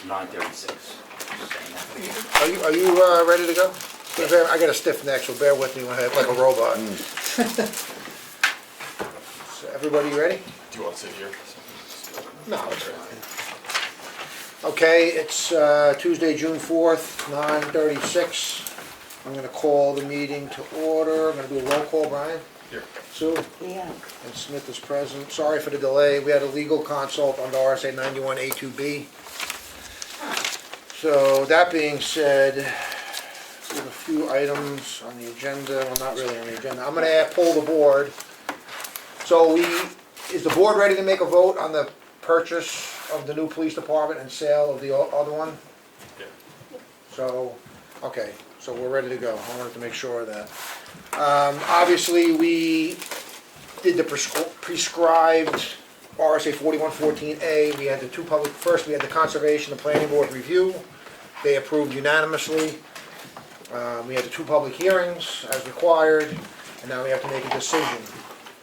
9:36. Are you ready to go? I got a stiff neck, so bear with me when I have like a robot. So everybody ready? Do you want to sit here? No, it's fine. Okay, it's Tuesday, June 4th, 9:36. I'm gonna call the meeting to order. I'm gonna do a roll call, Brian. Here. Sue? Yeah. And Smith is present. Sorry for the delay. We had a legal consult on the RSA 91A2B. So that being said, we have a few items on the agenda. Well, not really on the agenda. I'm gonna poll the board. So is the board ready to make a vote on the purchase of the new police department and sale of the other one? Yeah. So, okay, so we're ready to go. I wanted to make sure of that. Obviously, we did the prescribed RSA 4114A. We had the two public, first we had the Conservation and Planning Board review. They approved unanimously. We had the two public hearings as required, and now we have to make a decision.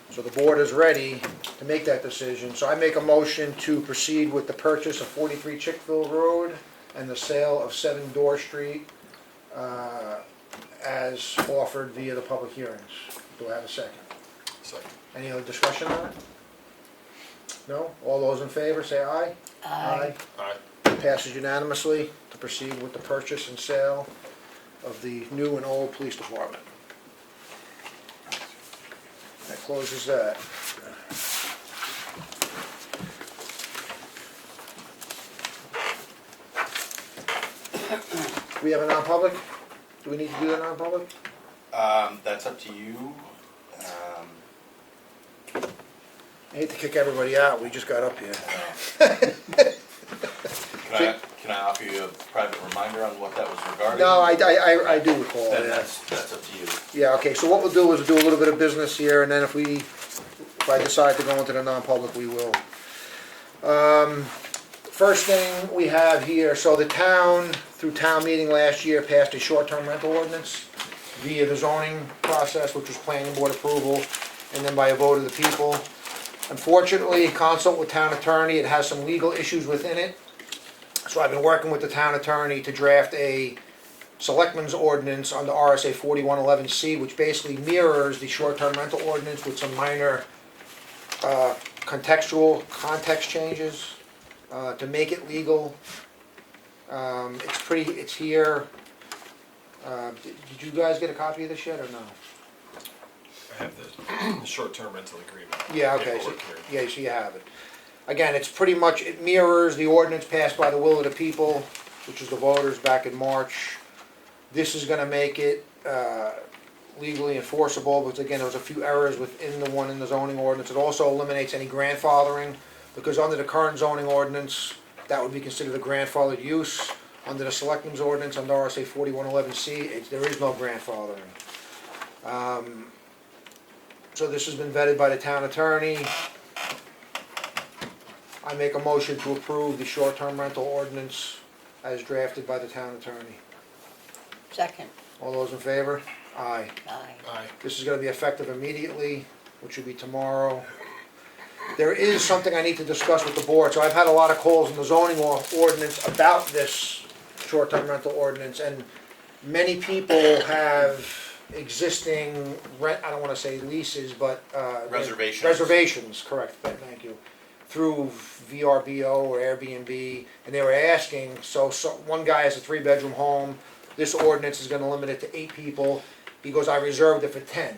So the board is ready to make that decision. So I make a motion to proceed with the purchase of 43 Chickville Road and the sale of 7 Door Street as offered via the public hearings. Do I have a second? Second. Any other discussion on it? No? All those in favor say aye. Aye. Aye. Passes unanimously to proceed with the purchase and sale of the new and old police department. That closes that. We have a non-public? Do we need to do that non-public? That's up to you. I hate to kick everybody out, we just got up here. Can I offer you a private reminder on what that was regarding? No, I do recall, Then yeah. that's up to you. Yeah, okay, so what we'll do is we'll do a little bit of business here, and then if I decide to go into the non-public, we will. First thing we have here, so the town, through town meeting last year, passed a short-term rental ordinance via the zoning process, which was planning board approval, and then by a vote of the people. Unfortunately, in consult with town attorney, it has some legal issues within it. So I've been working with the town attorney to draft a Selectmen's ordinance under RSA 4111C, which basically mirrors the short-term rental ordinance with some minor context changes to make it legal. It's here. Did you guys get a copy of this yet or no? I have the short-term rental agreement. Yeah, okay, so, Paperwork here. yeah, so you have it. Again, it's pretty much, it mirrors the ordinance passed by the will of the people, which is the voters back in March. This is gonna make it legally enforceable, but again, there was a few errors within the one in the zoning ordinance. It also eliminates any grandfathering, because under the current zoning ordinance, that would be considered a grandfathered use. Under the Selectmen's ordinance, under RSA 4111C, there is no grandfathering. So this has been vetted by the town attorney. I make a motion to approve the short-term rental ordinance as drafted by the town attorney. Second. All those in favor? Aye. Aye. Aye. This is gonna be effective immediately, which will be tomorrow. There is something I need to discuss with the board, so I've had a lot of calls in the zoning ordinance about this short-term rental ordinance, and many people have existing rent, I don't wanna say leases, but Reservations. Reservations, correct, thank you, through VRBO or Airbnb, and they were asking, so one guy has a 3-bedroom home, this ordinance is gonna limit it to 8 people, he goes, I reserved it for 10.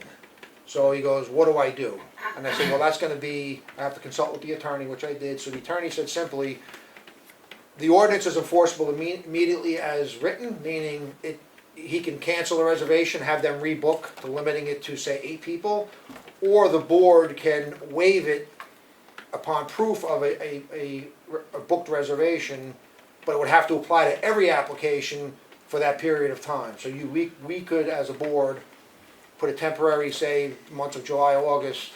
So he goes, what do I do? And I said, well, that's gonna be, I have to consult with the attorney, which I did, so the attorney said simply, the ordinance is enforceable immediately as written, meaning he can cancel the reservation, have them rebook to limiting it to, say, 8 people, or the board can waive it upon proof of a booked reservation, but it would have to apply to every application for that period of time. So we could, as a board, put a temporary, say, months of July, August,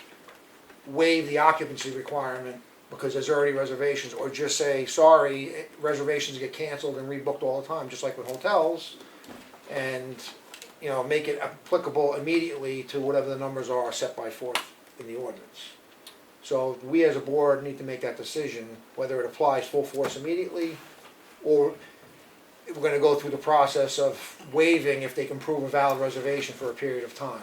waive the occupancy requirement because there's already reservations, or just say, sorry, reservations get canceled and rebooked all the time, just like with hotels, and, you know, make it applicable immediately to whatever the numbers are set by forth in the ordinance. So we as a board need to make that decision, whether it applies full force immediately, or we're gonna go through the process of waiving if they can prove a valid reservation for a period of time.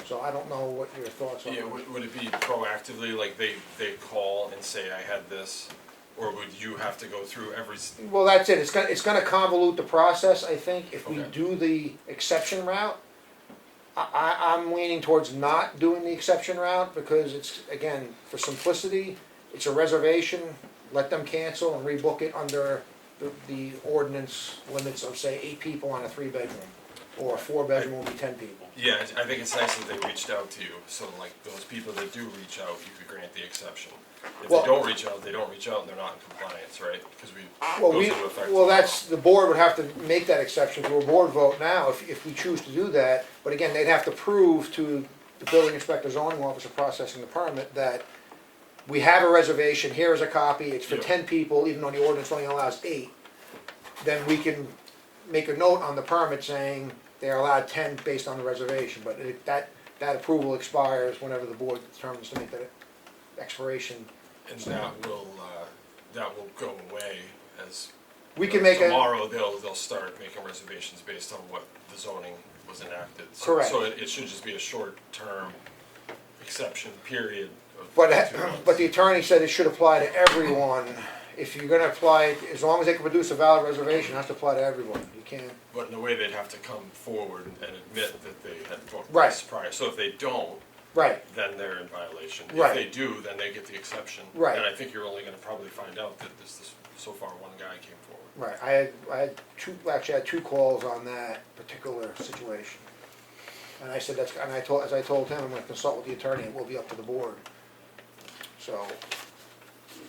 So I don't know what your thoughts are. Yeah, would it be proactively, like they call and say, I had this, or would you have to go through every, Well, that's it, it's gonna convolute the process, I think, if we Okay. do the exception route. I'm leaning towards not doing the exception route, because it's, again, for simplicity, it's a reservation, let them cancel and rebook it under the ordinance limits of, say, 8 people on a 3-bedroom, or a 4-bedroom will be 10 people. yeah, I think it's nice that they reached out to you, so like those people that do reach out, you could grant the exception. If Well- they don't reach out, they don't reach out and they're not in compliance, right? Because we Well, goes into effect. well, that's, the board would have to make that exception through a board vote now, if we choose to do that. But again, they'd have to prove to the building inspector, zoning officer processing the permit, that we have a reservation, here is a copy, it's for Yeah. 10 people, even though the ordinance only allows 8. Then we can make a note on the permit saying they're allowed 10 based on the reservation. But that approval expires whenever the board determines to make that expiration. And that will go away as. We can make a. Tomorrow, they'll start making reservations based on what the zoning was enacted. So- Correct. So it should just be a short-term exception period of But, 2 months. but the attorney said it should apply to everyone. If you're gonna apply, as long as they can produce a valid reservation, it has to apply to everyone. You can't, But in a way, they'd have to come forward and admit that they had booked Right. this prior. So if they don't, right, then they're in violation. Right. If they do, then they get the exception. Right. And I think you're only gonna probably find out that this, so far, one guy came forward. right. I had actually had 2 calls on that particular situation. And I said as I told him, I'm gonna consult with the attorney, it will be up to the board. So,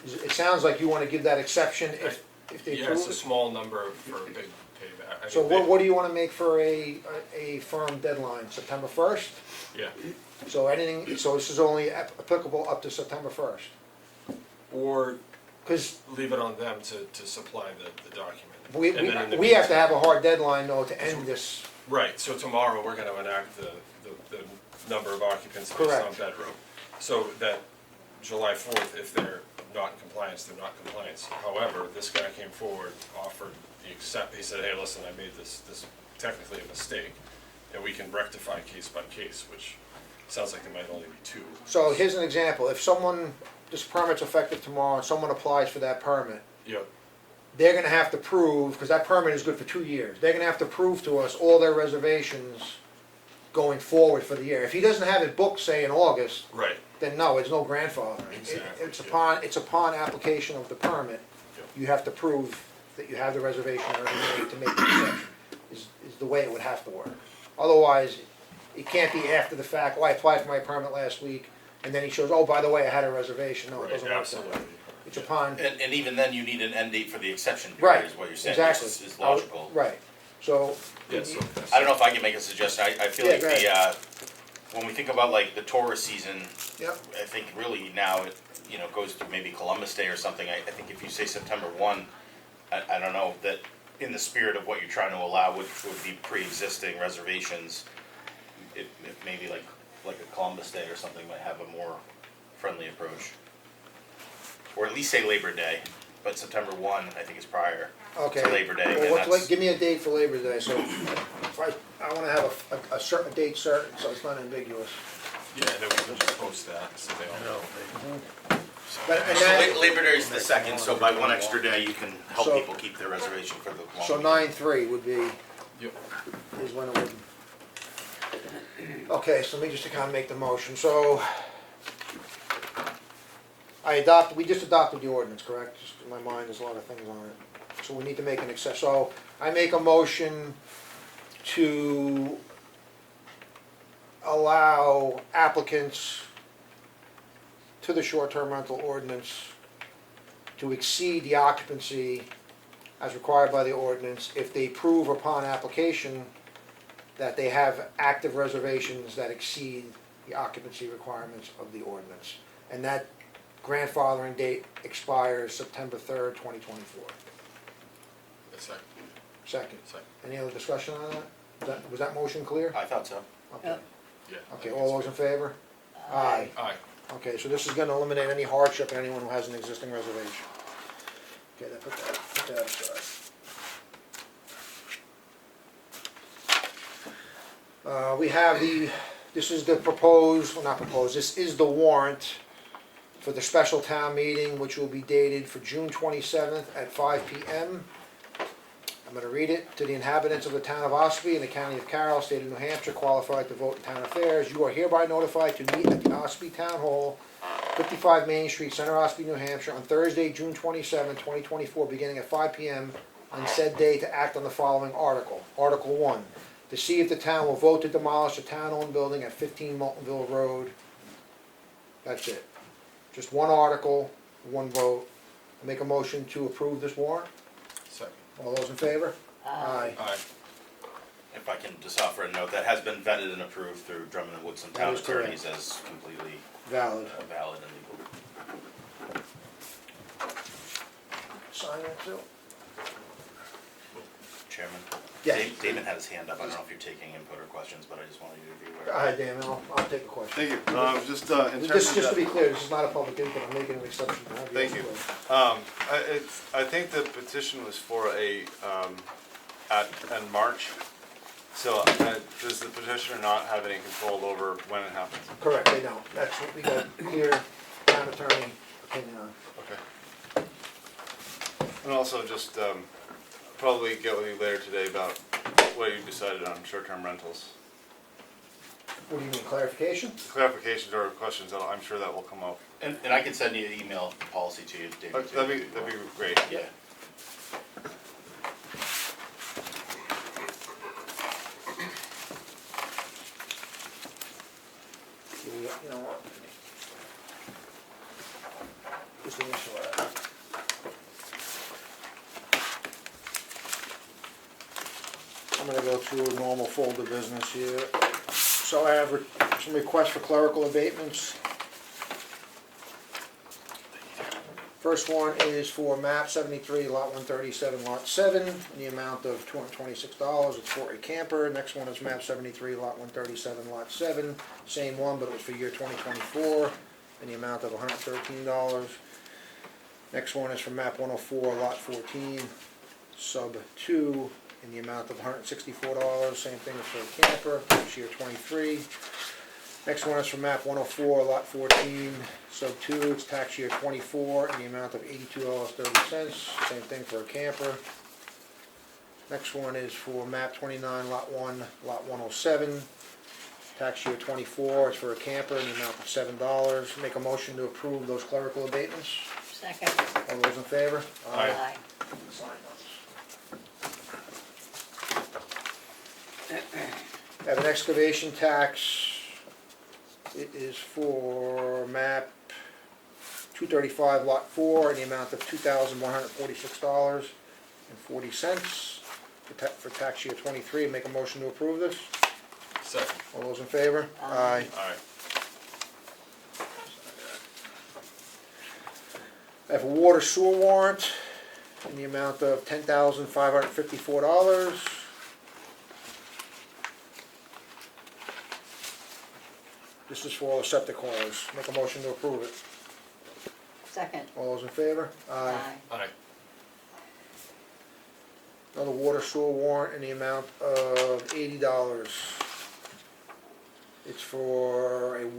it sounds like you wanna give that exception if they Yeah, it's prove a it. small number for a big payback. I So mean, what do you wanna make for a firm deadline, September 1st? Yeah, So so this is only applicable up to September 1st? or Because leave it on them to supply the document. we And then in the we have to meantime- have a hard deadline though to end this. Right, so tomorrow, we're gonna enact the number of occupants based Correct. on bedroom. So that July 4th, if they're not in compliance, they're not in compliance. However, this guy came forward, offered he said, hey, listen, I made this technically a mistake, and we can rectify case by case, which sounds like there might only be 2. So here's an example, if this permit's effective tomorrow, and someone applies for that permit, Yep, they're gonna have to prove, because that permit is good for 2 years, they're gonna have to prove to us all their reservations going forward for the year. If he doesn't have it booked, say in August, right, then no, it's no grandfathering. Exactly, It's upon application of the permit, Yep. you have to prove that you have the reservation already made to make the exception, is the way it would have to work. Otherwise, it can't be after the fact, oh, I applied for my permit last week, and then he shows, oh, by the way, I had a reservation. No, it right, doesn't work that way. absolutely. It's upon, And even then, you need an end date for the exception right, period, is what you're saying, exactly. which is logical. Right, so, Yeah, so I don't know if I can make a suggestion, I feel Yeah, like go ahead. when we think about like the tourist season, yep, I think really now it, goes through maybe Columbus Day or something. I think if you say September 1, I don't know, that in the spirit of what you're trying to allow would be pre-existing reservations, it maybe like a Columbus Day or something might have a more friendly approach. Or at least say Labor Day, but September 1, I think is prior okay. to Labor Day. Well, and that's- give me a date for Labor Day, so if I wanna have a certain date certain, so it's not ambiguous. Yeah, then we can just post that, so they all know. But, and So that, Labor Day is the 2nd, so by 1 extra day, you can help So- people keep their reservation for the long so weekend. 9/3 would be, Yep, is when it would. Okay, so let me just kind of make the motion, so. We just adopted the ordinance, correct? Just in my mind, there's a lot of things on it. So we need to make an exception, so I make a motion to allow applicants to the short-term rental ordinance to exceed the occupancy as required by the ordinance if they prove upon application that they have active reservations that exceed the occupancy requirements of the ordinance. And that grandfathering date expires September 3rd, 2024. a second, Second. second, Any other discussion on that? Was that motion clear? I thought so. Okay. Yep. yeah. I Okay, think all it's those in favor? Aye. fair. Aye. Okay, so this is gonna eliminate any hardship on anyone who has an existing reservation. Okay, that put that. put that aside. We have this is the proposed, well, not proposed, this is the warrant for the special town meeting, which will be dated for June 27th at 5 p.m. I'm gonna read it. To the inhabitants of the town of Ossipee and the county of Carroll, state of New Hampshire, qualified to vote in town affairs, you are hereby notified to meet at the Ossipee Town Hall, 55 Main Street, Center Ossipee, New Hampshire, on Thursday, June 27, 2024, beginning at 5 p.m. on said day to act on the following article. Article 1, to see if the town will vote to demolish a town-owned building at 15 Moltenville Road. That's it. Just one article, one vote. Make a motion to approve this warrant. Second. All those in favor? Aye. Aye. If I can just offer a note, that has been vetted and approved through Drummond and Woodson That Town is correct. Attorneys as completely Valid. valid and legal. Sign it too. Chairman? Yes. Damon had his hand up, I don't know if you're taking input or questions, but I just wanted you to be aware. All right, Damon, I'll take a question. Thank you. Just in terms Just of to that, be clear, this is not a public input, I'm making an exception to have you. Thank you. I think the petition was for in March. So does the petitioner not have any control over when it happens? Correct, they don't. That's what we got clear town attorney opinion on. Okay. And also just probably get with you later today about what you decided on short-term rentals. What do you mean, clarification? Clarifications or questions, I'm sure that will come up. And I can send you the email policy to you, David. too. That'd be great. Yeah. You know what? Just initial that. I'm gonna go through a normal folder business here. So I have some requests for clerical abatements. First one is for map 73, lot 137, lot 7, in the amount of $226. It's for a camper. Next one is map 73, lot 137, lot 7. Same one, but it was for year 2024, in the amount of $113. Next one is for map 104, lot 14, sub 2, in the amount of $164. Same thing as for a camper, it's year 23. Next one is for map 104, lot 14, sub 2, it's tax year 24, in the amount of $82.30. Same thing for a camper. Next one is for map 29, lot 1, lot 107, tax year 24, it's for a camper, in the amount of $7. Make a motion to approve those clerical abatements. Second. All those in favor? Aye. Sign those. I have an excavation tax. It is for map 235, lot 4, in the amount of $2,146.40 for tax year 23. Make a motion to approve this. Second. All those in favor? Aye. Aye. I have a water sewer warrant in the amount of $10,554. This is for all the septic haulers. Make a motion to approve it. Second. All those in favor? Aye. Aye. Another water sewer warrant in the amount of $80. It's for a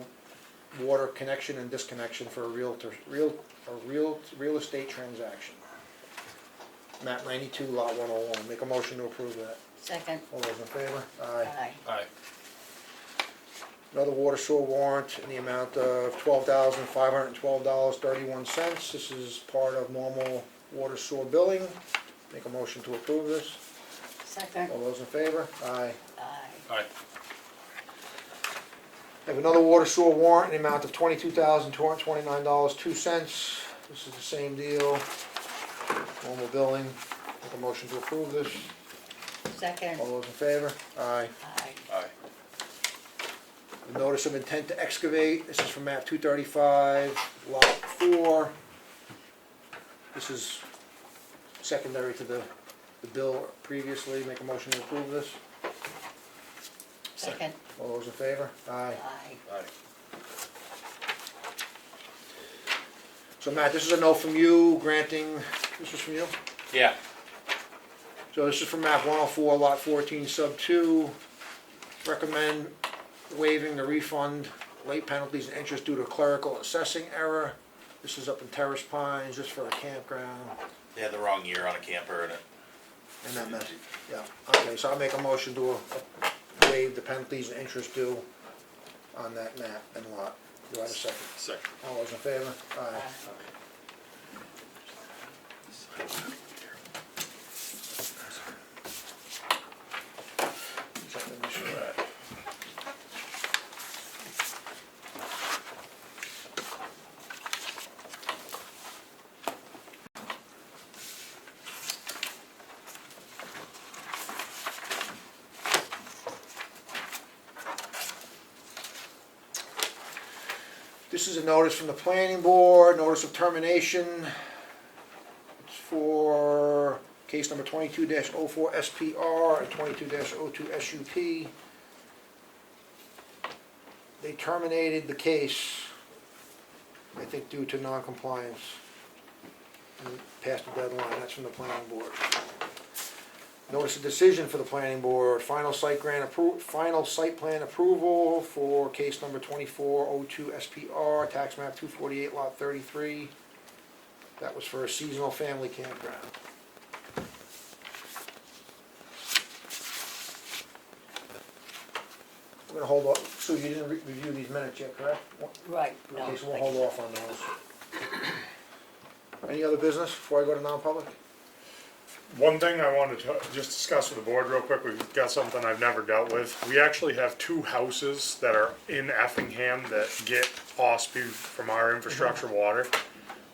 water connection and disconnection for a real estate transaction. Map 92, lot 101. Make a motion to approve that. Second. All those in favor? Aye. Aye. Aye. Another water sewer warrant in the amount of $12,512.31. This is part of normal water sewer billing. Make a motion to approve this. Second. All those in favor? Aye. Aye. Aye. I have another water sewer warrant in the amount of $22,229.02. This is the same deal. Normal billing. Make a motion to approve this. Second. All those in favor? Aye. Aye. Aye. The notice of intent to excavate. This is from map 235, lot 4. This is secondary to the bill previously. Make a motion to approve this. Second. All those in favor? Aye. Aye. Aye. So Matt, this is a note from you granting, this is from you? Yeah, So this is from map 104, lot 14, sub 2. Recommend waiving the refund late penalties and interest due to clerical assessing error. This is up in Terrace Pines, just for a campground. they had the wrong year on a camper and it, And that mess, yeah. Okay, so I'll make a motion to waive the penalties and interest due on that map and lot. Do I have a second? Second. All those in favor? Aye. Something we should add. This is a notice from the planning board, notice of termination. It's for case number 22-04 SPR and 22-02 SUP. They terminated the case, I think due to non-compliance. And passed the deadline, that's from the planning board. Notice of decision for the planning board, final site plan approval for case number 2402 SPR, tax map 248 lot 33. That was for a seasonal family campground. We're gonna hold off, Sue, you didn't review these minutes yet, correct? Right, no. Okay, so we'll hold off on those. Any other business before I go to non-public? One thing I wanted to just discuss with the board real quick, we've got something I've never dealt with. We actually have two houses that are in Effingham that get Ossipee from our infrastructure water.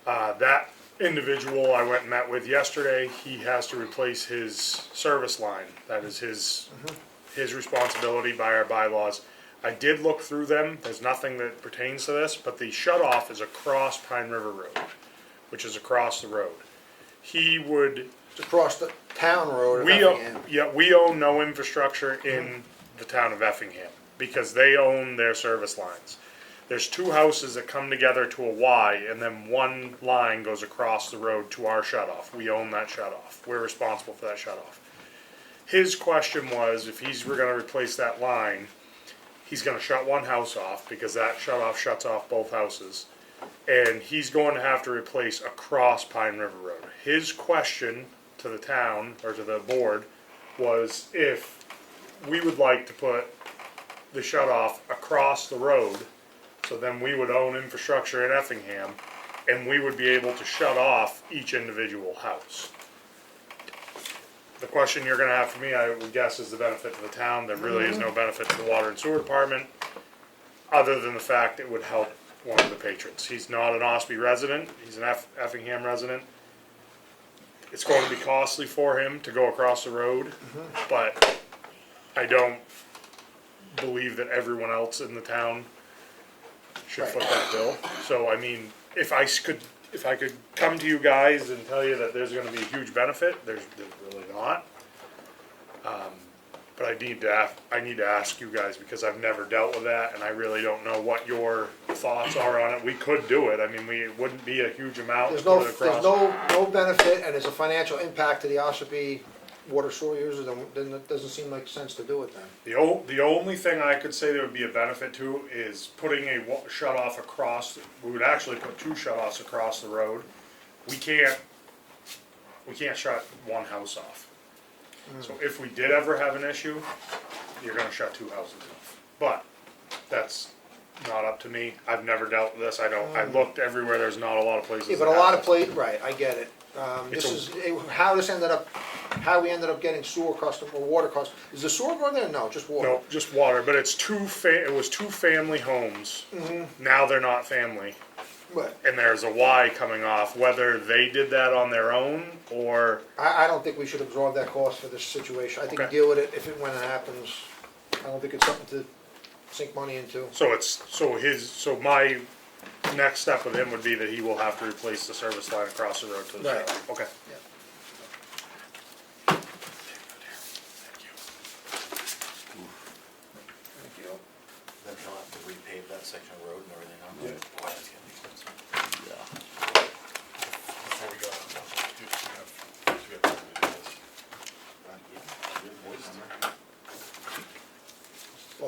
That individual I went and met with yesterday, he has to replace his service line. That is his responsibility by our bylaws. I did look through them, there's nothing that pertains to this, but the shut off is across Pine River Road, which is across the road. He would, It's across the town road in we Effingham. own, yeah, we own no infrastructure in the town of Effingham because they own their service lines. There's two houses that come together to a Y and then one line goes across the road to our shut off. We own that shut off. We're responsible for that shut off. His question was if we're gonna replace that line, he's gonna shut one house off because that shut off shuts off both houses. And he's going to have to replace across Pine River Road. His question to the town, or to the board, was if we would like to put the shut off across the road, so then we would own infrastructure in Effingham, and we would be able to shut off each individual house. The question you're gonna have for me, I would guess, is the benefit to the town. There really is no benefit to the water and sewer department, other than the fact it would help one of the patrons. He's not an Ossipee resident, he's an Effingham resident. It's going to be costly for him to go across the road, but I don't believe that everyone else in the town should foot that bill. So, I mean, if I could come to you guys and tell you that there's gonna be a huge benefit, there's really not. But I need to ask you guys because I've never dealt with that and I really don't know what your thoughts are on it. We could do it, I mean, it wouldn't be a huge amount to put it across. No benefit, and there's a financial impact to the Ossipee water sewer users, then it doesn't seem like sense to do it then. The only thing I could say there would be a benefit to is putting a shut off across, we would actually put two shut offs across the road. We can't shut one house off. So if we did ever have an issue, you're gonna shut two houses off. But that's not up to me. I've never dealt with this. I looked everywhere. There's not a lot of places. Yeah, but that a lot have of places, right, I get it. How we ended up getting sewer custom, or water custom, is the sewer going there? No, just water. No, just water, but it's it was two family homes. Now they're not family. But And there's a Y coming off, whether they did that on their own or, I don't think we should absorb that cost for this situation. I think we Okay. deal with it when it happens. I don't think it's something to sink money into. so my next step with him would be that he will have to replace the service line across the road to the Right. shut. Okay. Thank you. then he'll have to repave that section of road and everything, huh? Yeah. Boy, that's gonna be expensive. Before we go, do we have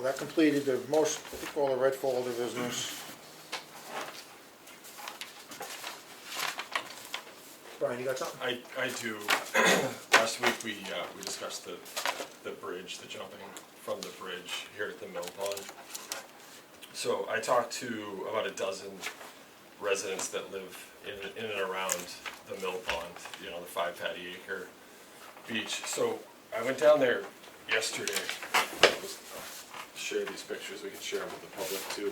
Well, that completed the most, I think all the red folder business. Brian, you got something? I do. Last week we discussed the bridge, the jumping from the bridge here at the mill pond. So I talked to about a dozen residents that live in and around the mill pond, you know, the 5 patty acre beach. So I went down there yesterday. I'll share these pictures, we can share them with the public too.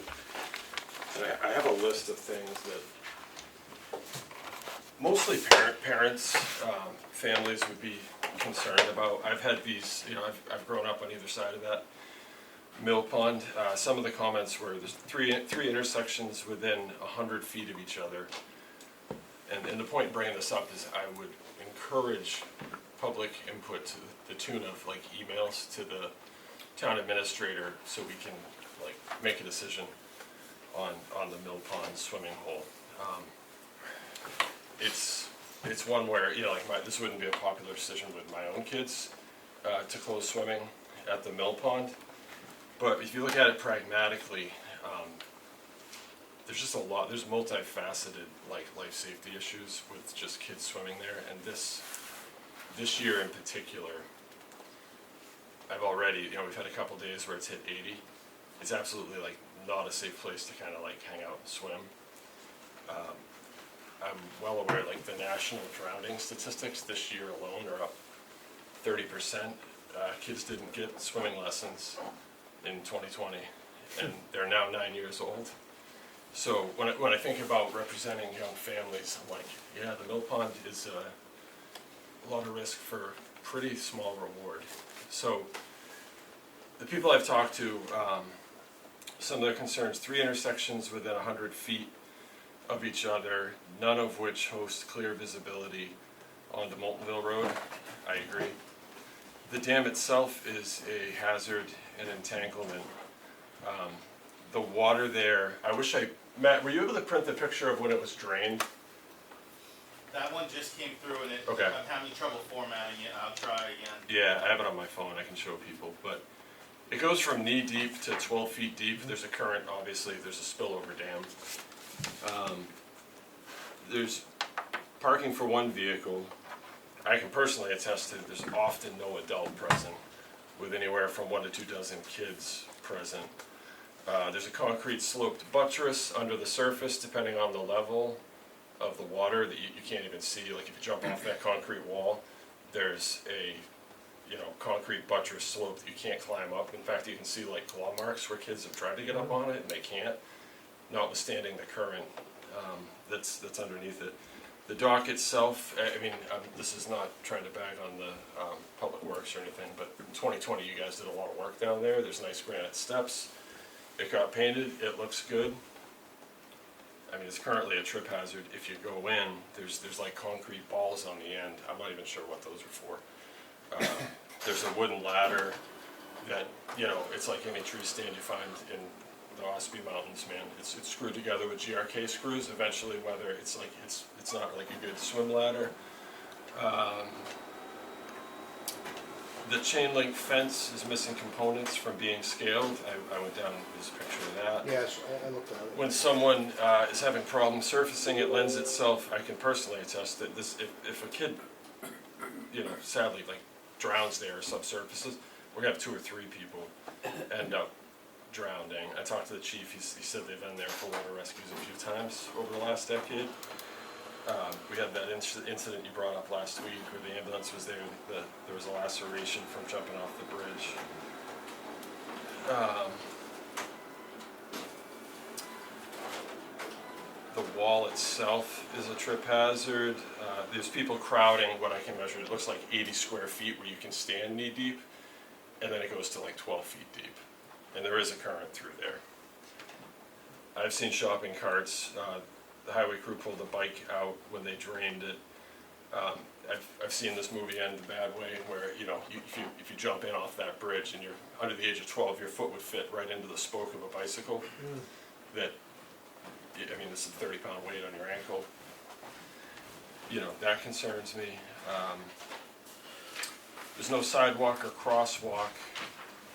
And I have a list of things that mostly parents, families would be concerned about. I've had these, you know, I've grown up on either side of that mill pond. Some of the comments were there's three intersections within 100 feet of each other. And the point in bringing this up is I would encourage public input to the tune of like emails to the town administrator so we can like make a decision on the mill pond swimming hole. It's one where, you know, like this wouldn't be a popular decision with my own kids to close swimming at the mill pond. But if you look at it pragmatically, there's just a lot, there's multifaceted like life safety issues with just kids swimming there. And this year in particular, I've already, you know, we've had a couple days where it's hit 80. It's absolutely like not a safe place to kind of like hang out and swim. I'm well aware like the national drowning statistics this year alone are up 30%. Kids didn't get swimming lessons in 2020 and they're now 9 years old. So when I think about representing young families, I'm like, yeah, the mill pond is a lot of risk for pretty small reward. So the people I've talked to, some of their concerns, 3 intersections within 100 feet of each other, none of which host clear visibility onto Moultonville Road. I agree. The dam itself is a hazard and entanglement. The water there, Matt, were you able to print the picture of when it was drained? That one just came through and Okay. I'm having trouble formatting it, I'll try again. Yeah, I have it on my phone, I can show people, but it goes from knee deep to 12 feet deep. There's a current, obviously, there's a spillover dam. There's parking for one vehicle. I can personally attest to there's often no adult present with anywhere from 1 to 2 dozen kids present. There's a concrete sloped buttress under the surface depending on the level of the water that you can't even see. Like if you jump off that concrete wall, there's a concrete buttress slope that you can't climb up. In fact, you can see like claw marks where kids have tried to get up on it and they can't, notwithstanding the current that's underneath it. The dock itself, this is not trying to bag on the public works or anything, but in 2020 you guys did a lot of work down there. There's nice granite steps. It got painted, it looks good. It's currently a trip hazard. If you go in, there's like concrete balls on the end. I'm not even sure what those are for. There's a wooden ladder that, it's like any tree stand you find in the Ossipee Mountains, man. It's screwed together with GRK screws. Eventually, whether it's not like a good swim ladder. The chain link fence is missing components from being scaled. I went down and there's a picture of that. Yes, I looked at it. When someone is having problems surfacing, it lends itself, I can personally attest that this, if a kid, sadly drowns there or subsurfaces, we're gonna have 2 or 3 people end up drowning. I talked to the chief, he said they've been there for water rescues a few times over the last decade. We had that incident you brought up last week where the ambulance was there, there was a laceration from jumping off the bridge. The wall itself is a trip hazard. There's people crowding what I can measure. It looks like 80 square feet where you can stand knee deep, and then it goes to like 12 feet deep. And there is a current through there. I've seen shopping carts. The highway crew pulled the bike out when they drained it. I've seen this movie end the bad way where, if you jump in off that bridge and you're under the age of 12, your foot would fit right into the spoke of a bicycle. That, this is a 30-pound weight on your ankle. That concerns me. There's no sidewalk or crosswalk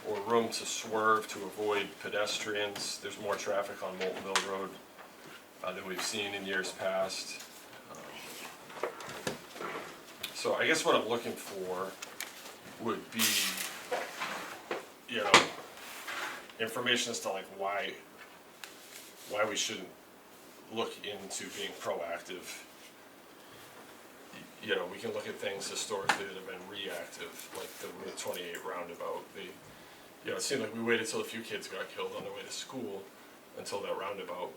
or room to swerve to avoid pedestrians. There's more traffic on Molten Mill Road than we've seen in years past. So I guess what I'm looking for would be, you know, information as to like why we shouldn't look into being proactive. You know, we can look at things historically that have been reactive, like the Route 28 roundabout. You know, it seemed like we waited till a few kids got killed on their way to school until that roundabout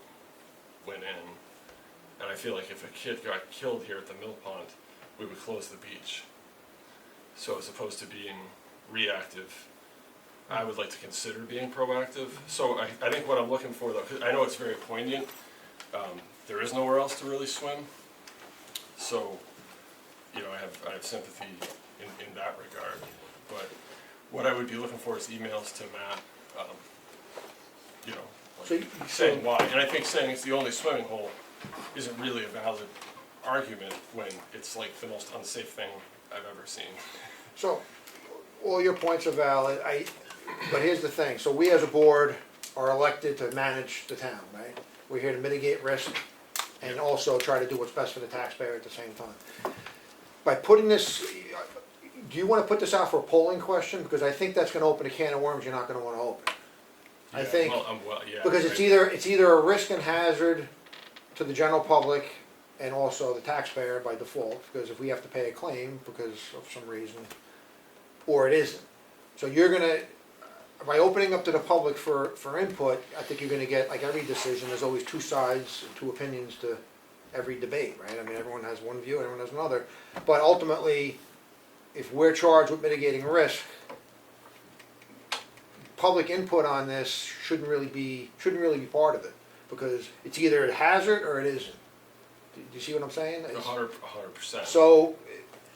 went in. And I feel like if a kid got killed here at the mill pond, we would close the beach. So as opposed to being reactive, I would like to consider being proactive. So I think what I'm looking for though, 'cause I know it's very poignant, there is nowhere else to really swim. So, you know, I have sympathy in that regard. But what I would be looking for is emails to Matt, you know, like saying why. And I think saying it's the only swimming hole isn't really a valid argument when it's like the most unsafe thing I've ever seen. So, all your points are valid, but here's the thing, so we as a board are elected to manage the town, right? We're here to mitigate risk and also try to do what's best for the taxpayer at the same time. By putting this, do you wanna put this out for a polling question? Because I think that's gonna open a can of worms you're not gonna wanna open. I Yeah, think, yeah, because it's either a risk and hazard to the general public and also the taxpayer by default, because if we have to pay a claim because of some reason, or it isn't. So you're gonna, by opening up to the public for input, I think you're gonna get, like every decision, there's always two sides, two opinions to every debate, right? I mean, everyone has one view, everyone has another. But ultimately, if we're charged with mitigating risk, public input on this shouldn't really be part of it, because it's either a hazard or it isn't. Do you see what I'm saying? 100%. So,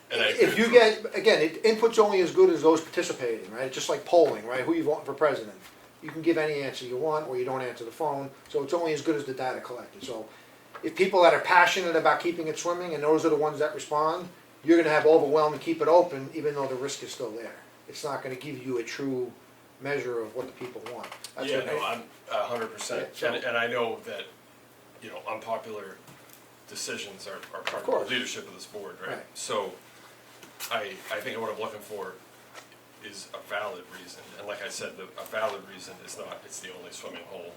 And I if agree. you get, again, input's only as good as those participating, right? It's just like polling, right? Who you voting for president? You can give any answer you want, or you don't answer the phone, so it's only as good as the data collected. So, if people that are passionate about keeping it swimming, and those are the ones that respond, you're gonna have overwhelm and keep it open, even though the risk is still there. It's not gonna give you a true measure of what the people want. That's Yeah, what no, I'm 100%. Yeah, so- And I know that, you know, unpopular decisions are part of course. the leadership of this board, right? Right. So I think what I'm looking for is a valid reason. And like I said, a valid reason is not it's the only swimming hole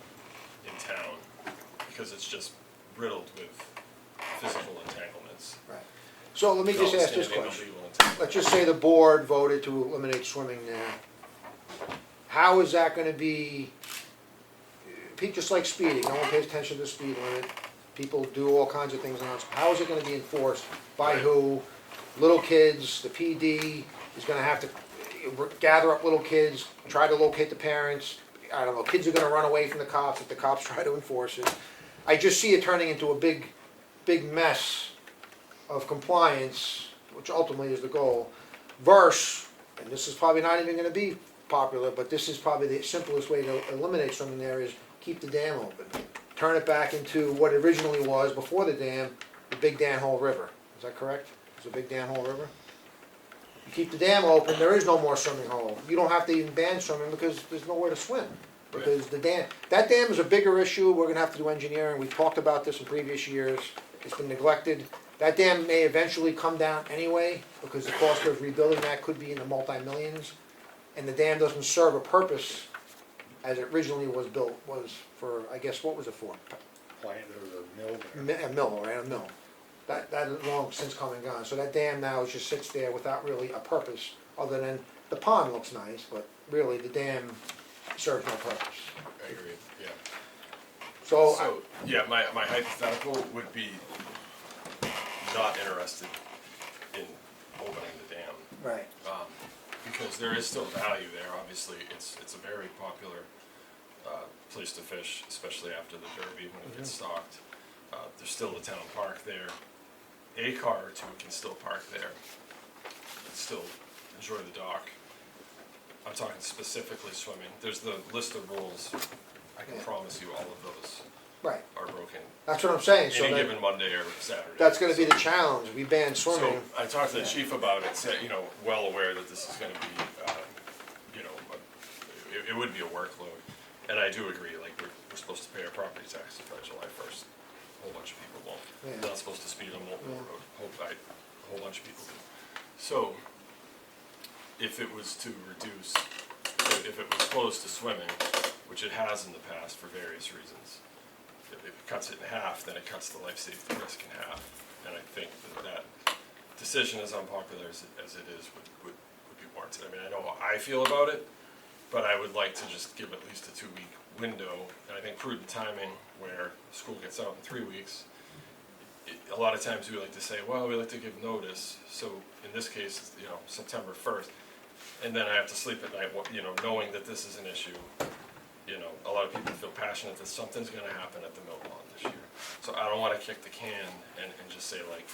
in town, because it's just riddled with physical entanglements. Right. So let me just ask this notwithstanding the question. legal entanglements. Let's just say the board voted to eliminate swimming there. How is that gonna be, just like speeding, no one pays attention to the speed limit, people do all kinds of things on it. How is it gonna be enforced? By Right. who? Little kids, the PD is gonna have to gather up little kids, try to locate the parents. I don't know, kids are gonna run away from the cops if the cops try to enforce it. I just see it turning into a big mess of compliance, which ultimately is the goal, versus, and this is probably not even gonna be popular, but this is probably the simplest way to eliminate something there, is keep the dam open. Turn it back into what it originally was before the dam, the Big Dan Hole River. Is that correct? It's a Big Dan Hole River? You keep the dam open, there is no more swimming hole. You don't have to even ban swimming because there's nowhere to swim. Because that dam is a bigger issue, we're gonna have to do engineering, we've talked about this in previous years, it's been neglected. That dam may eventually come down anyway, because the cost of rebuilding that could be in the multi-millions. And the dam doesn't serve a purpose as it originally was built, was for, I guess, what was it for? Plant, there was a mill there. A mill, right, a mill. That is long since come and gone, so that dam now just sits there without really a purpose, other than the pond looks nice, but really the dam serves no purpose. I agree, yeah. So, So, yeah, my hypothetical would be not interested in opening the dam. right, Because there is still value there, obviously, it's a very popular place to fish, especially after the Derby when it gets stocked. There's still the town park there. A car or two can still park there, and still enjoy the dock. I'm talking specifically swimming. There's the list of rules. I can Yeah. promise you all of those right, are broken that's what I'm saying, so any that, given Monday or Saturday. that's gonna be So- the challenge, we ban So swimming. I talked to the chief about it, said, you know, well aware that this is gonna be, you know, it would be a workload. And I do agree, like, we're supposed to pay our property taxes by July 1st. A whole bunch of people won't. Yeah. They're not supposed to speed on Molten Yeah. Road. A whole bunch of people do. So, if it was to reduce, so if it was closed to swimming, which it has in the past for various reasons, if it cuts it in half, then it cuts the life safety risk in half. And I think that decision, as unpopular as it is, would be warranted. I mean, I know how I feel about it, but I would like to just give at least a 2-week window. And I think prudent timing, where school gets out in 3 weeks. A lot of times we like to say, well, we like to give notice. So in this case, September 1st. And then I have to sleep at night, knowing that this is an issue. A lot of people feel passionate that something's gonna happen at the milk lawn this year. So I don't wanna kick the can and just say like,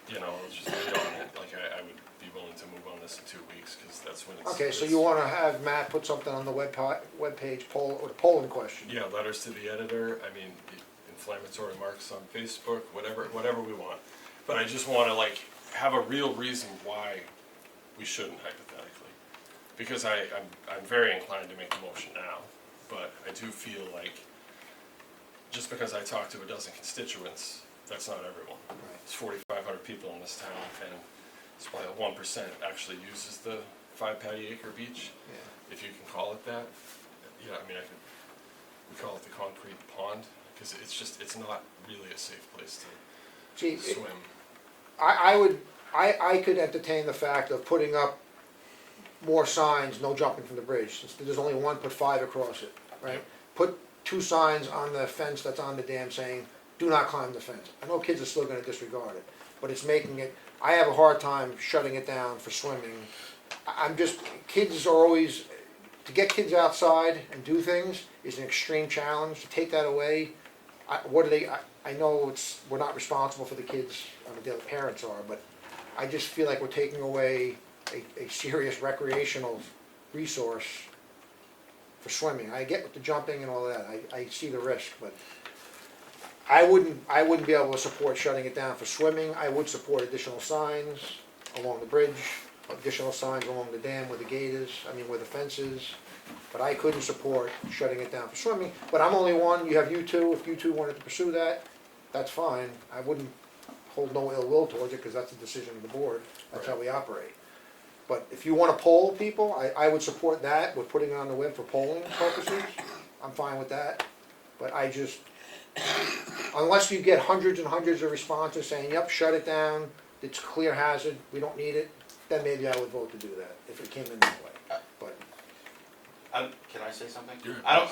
just wait on it. Like I would be willing to move on this in 2 weeks, cause that's when it's. Okay, so it's- you wanna have Matt put something on the webpage poll, or the polling question? Yeah, letters to the editor, I mean, inflammatory marks on Facebook, whatever we want. But I just wanna have a real reason why we shouldn't hypothetically. Because I'm very inclined to make the motion now, but I do feel like, just because I talk to a dozen constituents, that's not everyone. Right. There's 4,500 people in this town, and it's probably 1% actually uses the 5 patty acre beach, Yeah. if you can call it that. Yeah, I mean, we call it the concrete pond, because it's not really a safe place See, to swim. I could entertain the fact of putting up more signs, no jumping from the bridge. Since there's only one, put 5 across it, right? Put 2 signs on the fence that's on the dam saying, do not climb the fence. I know kids are still gonna disregard it, but it's making it, I have a hard time shutting it down for swimming. Kids are always, to get kids outside and do things is an extreme challenge. To take that away, I know we're not responsible for the kids, the parents are, but I just feel like we're taking away a serious recreational resource for swimming. I get with the jumping and all that, I see the risk, but I wouldn't be able to support shutting it down for swimming. I would support additional signs along the bridge, additional signs along the dam where the gate is, where the fence is. But I couldn't support shutting it down for swimming. But I'm only one, you have you two, if you two wanted to pursue that, that's fine. I wouldn't hold no ill will towards it, because that's a decision of the board, that's how we operate. But if you wanna poll people, I would support that, with putting it on the web for polling purposes, I'm fine with that. But unless you get hundreds and hundreds of responses saying, yep, shut it down, it's a clear hazard, we don't need it, then maybe I would vote to do that, if it came in that way, but. Can I say something? Yeah.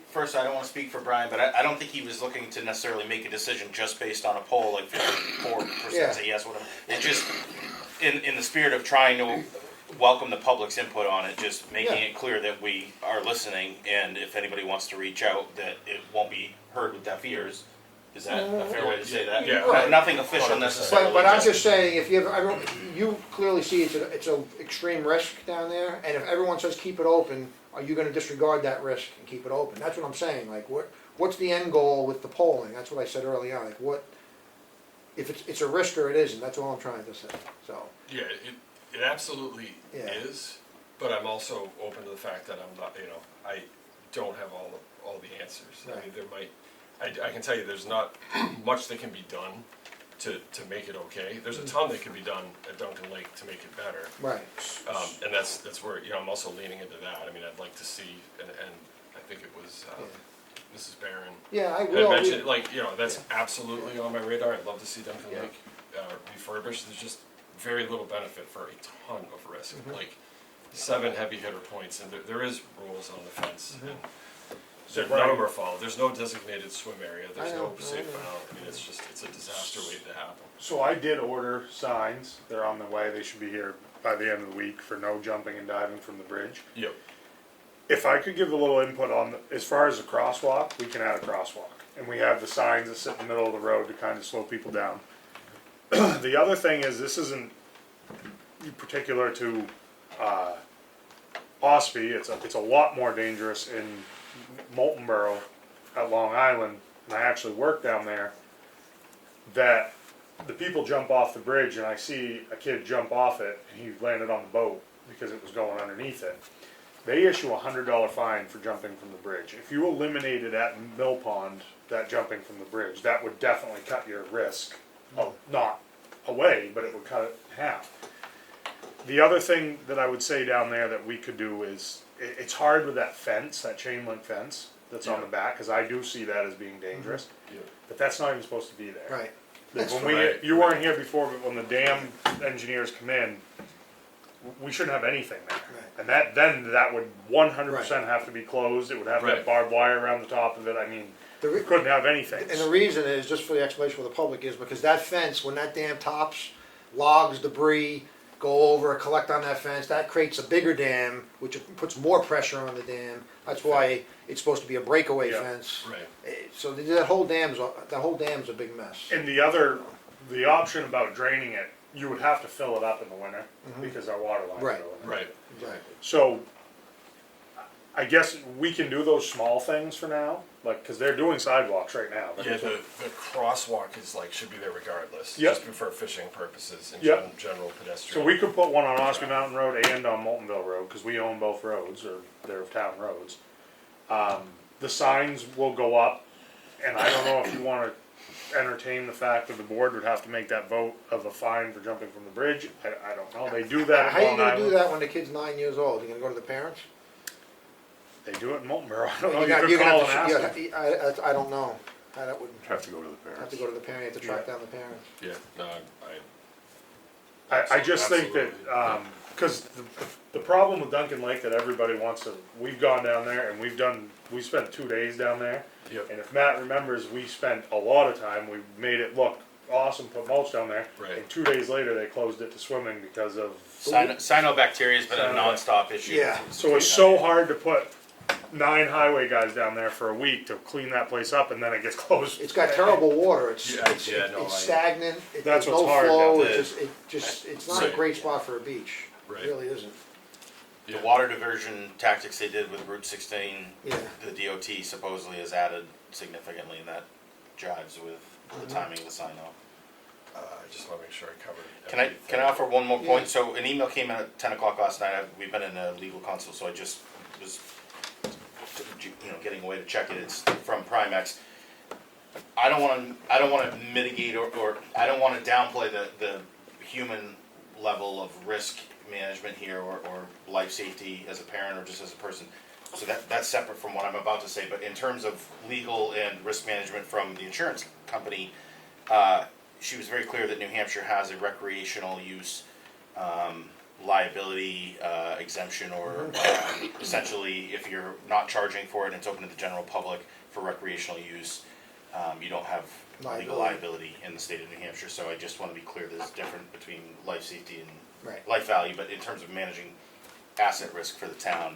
First, I don't wanna speak for Brian, but I don't think he was looking to necessarily make a decision just based on a poll, like 54% say yes, whatever. It just, in the spirit of trying to welcome the public's input on it, just making Yeah. it clear that we are listening, and if anybody wants to reach out, that it won't be heard with deaf ears. Is that a fair way to say that? Yeah. Right. Nothing official necessarily. But I'm just saying, if you clearly see it's a extreme risk down there, and if everyone says keep it open, are you gonna disregard that risk and keep it open? That's what I'm saying, what's the end goal with the polling? That's what I said earlier, if it's a risk or it isn't, that's all I'm trying to say, so. Yeah, it absolutely Yeah. is, but I'm also open to the fact that I'm not, I don't have all the answers. I mean, I can tell you there's not much that can be done to make it okay. There's a ton that can be done at Duncan Lake to make it better. Right. And that's where, I'm also leaning into that. I mean, I'd like to see, and I think it was Mrs. Barron. Yeah, I had will. mentioned, that's absolutely on my radar. I'd love to see Duncan Lake refurbished. There's just very little benefit for a ton of risk. 7 heavy hitter points, and there is rules on the fence. And none of them are followed. There's no designated swim area. There's I no know. safe bound. I mean, it's a disaster waiting to happen. So I did order signs, they're on the way, they should be here by the end of the week for no jumping and diving from the bridge. Yep. If I could give a little input on, as far as the crosswalk, we can add a crosswalk. And we have the signs that sit in the middle of the road to kind of slow people down. The other thing is, this isn't particular to Ossipee, it's a lot more dangerous in Molten Borough at Long Island, and I actually work down there, that the people jump off the bridge and I see a kid jump off it and he landed on the boat because it was going underneath it. they issue $100 fine for jumping from the bridge. If you eliminated at Mill Pond that jumping from the bridge, that would definitely cut your risk. Oh, not away, but it would cut it in half. The other thing that I would say down there that we could do is, it's hard with that fence, that chain link fence that's on the back, because I do see that as being dangerous. Yeah. But that's not even supposed to be there. Right. You weren't here before, but when the dam engineers come in, we shouldn't have anything there. Right. And that would 100% have to be closed. It would have to have Right. barbed wire around the top of it. I mean, we couldn't have anything. And the reason is, just for the explanation for the public, is because that fence, when that dam tops, logs, debris, go over, collect on that fence, that creates a bigger dam, which puts more pressure on the dam. That's why it's supposed to be a breakaway Yeah. fence. Right. So that whole dam's a big mess. And the option about draining it, you would have to fill it up in the winter because our water lines Right. go in there. Right. Exactly. So I guess we can do those small things for now, like, because they're doing sidewalks right now. Yeah, the crosswalk is like, should be there regardless. Yep. Just for fishing purposes and Yep. general pedestrian. So we could put one on Ossipee Mountain Road and on Moultonville Road, because we own both roads, or they're town roads. The signs will go up, and I don't know if you wanna entertain the fact that the board would have to make that vote of a fine for jumping from the bridge. I don't know, they do that How at you Long gonna do Island. that when the kid's 9 years old? You gonna go to the parents? They do it in Moultonville, I don't know, You're you gonna- could you're gonna call have and to- ask them. I don't know. That would Have to go to the have parents. to go to the parent, you have to track Yeah. down the parents. Yeah, no, I just think that, Absolutely. cause the problem with Duncan Lake that everybody wants to, we've gone down there and we spent 2 days down there. Yep. And if Matt remembers, we spent a lot of time, we made it look awesome, put mulch down there. Right. And 2 days later, they closed it to swimming because of, Cyanobacteria has been a Cyanobac- nonstop issue. Yeah. so it's so hard to put 9 highway guys down there for a week to clean that place up and then it gets closed. It's got terrible water, it's I- stagnant, That's there's what's no hard flow, about it's not a Right. great spot for a beach. It Right. really isn't. The water diversion tactics they did with Route 16, Yeah. the DOT supposedly has added significantly, and that jives with the timing of the sign off. I just wanna make sure I covered Can I everything. offer one more point? Yeah. So an email came in at 10 o'clock last night. We've been in a legal consult, so I just was, getting away to check it. It's from Primex. I don't want to mitigate or I don't want to downplay the human level of risk management here or life safety as a parent or just as a person. So that's separate from what I'm about to say. But in terms of legal and risk management from the insurance company, she was very clear that New Hampshire has a recreational use liability exemption, or essentially if you're not charging for it and it's open to the general public for recreational use, you don't have legal liability in the state of New Hampshire. So I just want to be clear, there's difference between life safety and Right. life value, but in terms of managing asset risk for the town,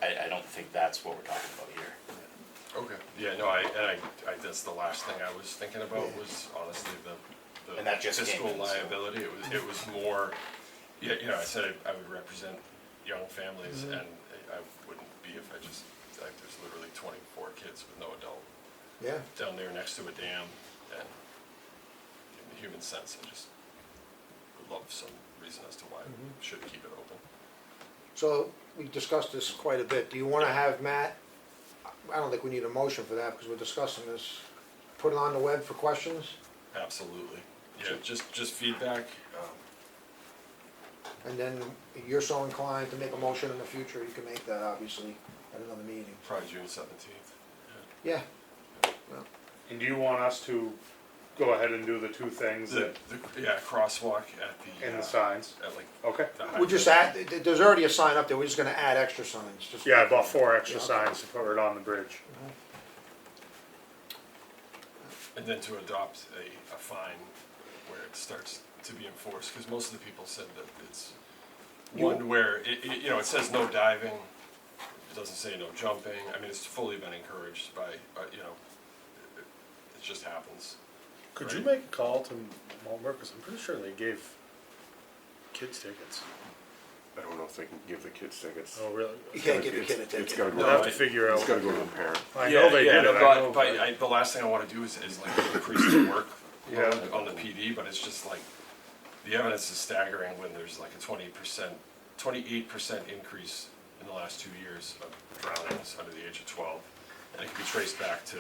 I don't think that's what we're talking about here. Okay, yeah, no, that's the last thing I was thinking about was honestly the And that just fiscal came in, so. liability. It was more, yeah, I said I would represent young families and I wouldn't be if there's literally 24 kids with no adult Yeah. down there next to a dam, and in the human sense, I just would love some reason as to why we should keep it open. So we discussed this quite a bit. Do you wanna have Matt, I don't think we need a motion for that because we're discussing this, put it on the web for questions? Absolutely, yeah, just feedback, And then if you're so inclined to make a motion in the future, you can make that obviously at another meeting. probably June 17th. Yeah. And do you want us to go ahead and do the 2 things that, Yeah, crosswalk at the. in the signs? At like Okay. the high. We'll just add, there's already a sign up there, we're just gonna add extra signs, just. Yeah, I bought 4 extra Yeah. signs to put it on the bridge. And then to adopt a fine where it starts to be enforced, because most of the people said that it's one where, it says no diving, it doesn't say no jumping, I mean, it's fully been encouraged by, it just happens. Could you Right. make a call to Malmberg, because I'm pretty sure they gave kids tickets. I don't know if they can give the kids tickets. Oh, really? You can't give a It's- kid a It's ticket. gotta We'll go, have to figure out. it's gotta go to the parent. I know they did it, I know. But the last thing I wanna do is like increase the work Yeah. on the PD, but it's just like, the evidence is staggering when there's like a 28% increase in the last 2 years of drownings under the age of 12. And it can be traced back to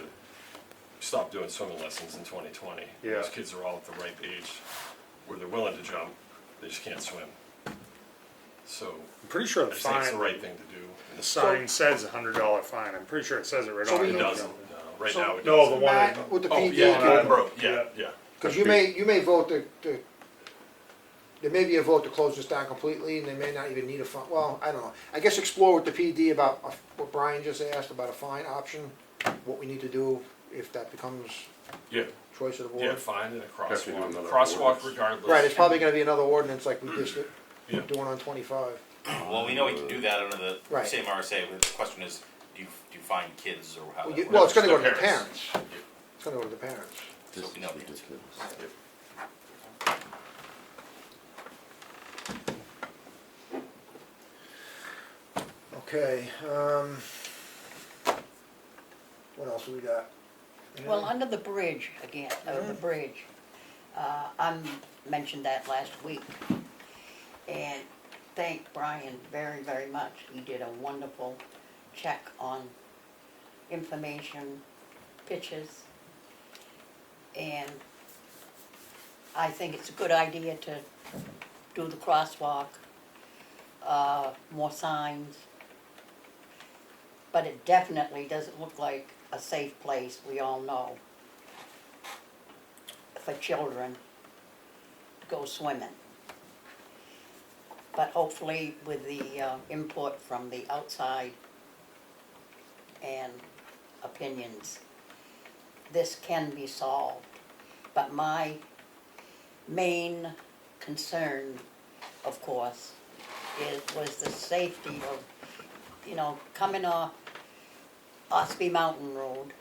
stop doing swimming lessons in 2020. Yeah. Those kids are all at the ripe age where they're willing to jump, they just can't swim. So I'm pretty sure I the just think it's the fine, right thing to do. the sign says $100 fine. I'm pretty sure it says it right So on we- it. It doesn't, no, right So- now it No, doesn't. the one Matt, in- with the Oh, PD, yeah, Yeah. Bolingbroke, yeah, yeah. because you may vote there may be a vote to close this down completely, and they may not even need a fine, well, I don't know. I guess explore with the PD about what Brian just asked about a fine option, what we need to do if that becomes Yeah, choice of the yeah, board. fine, and a Have to do crosswalk, another crosswalk ordinance. regardless. Right, it's probably gonna be another ordinance like we just did, Yeah. doing on 25. Well, we know we can do that under the Right. same RSA, but the question is, do you find kids or how? Well, it's gonna go to the The parents. parents. It's gonna go to the parents. So we know the answer. Okay, what else do we got? Well, under the bridge, again, the bridge, I mentioned that last week. And thank Brian very, very much. He did a wonderful check on information, pictures. And I think it's a good idea to do the crosswalk, more signs. But it definitely doesn't look like a safe place, we all know, for children to go swimming. But hopefully with the input from the outside and opinions, this can be solved. But my main concern, of course, was the safety of, coming off Ossipee Mountain Road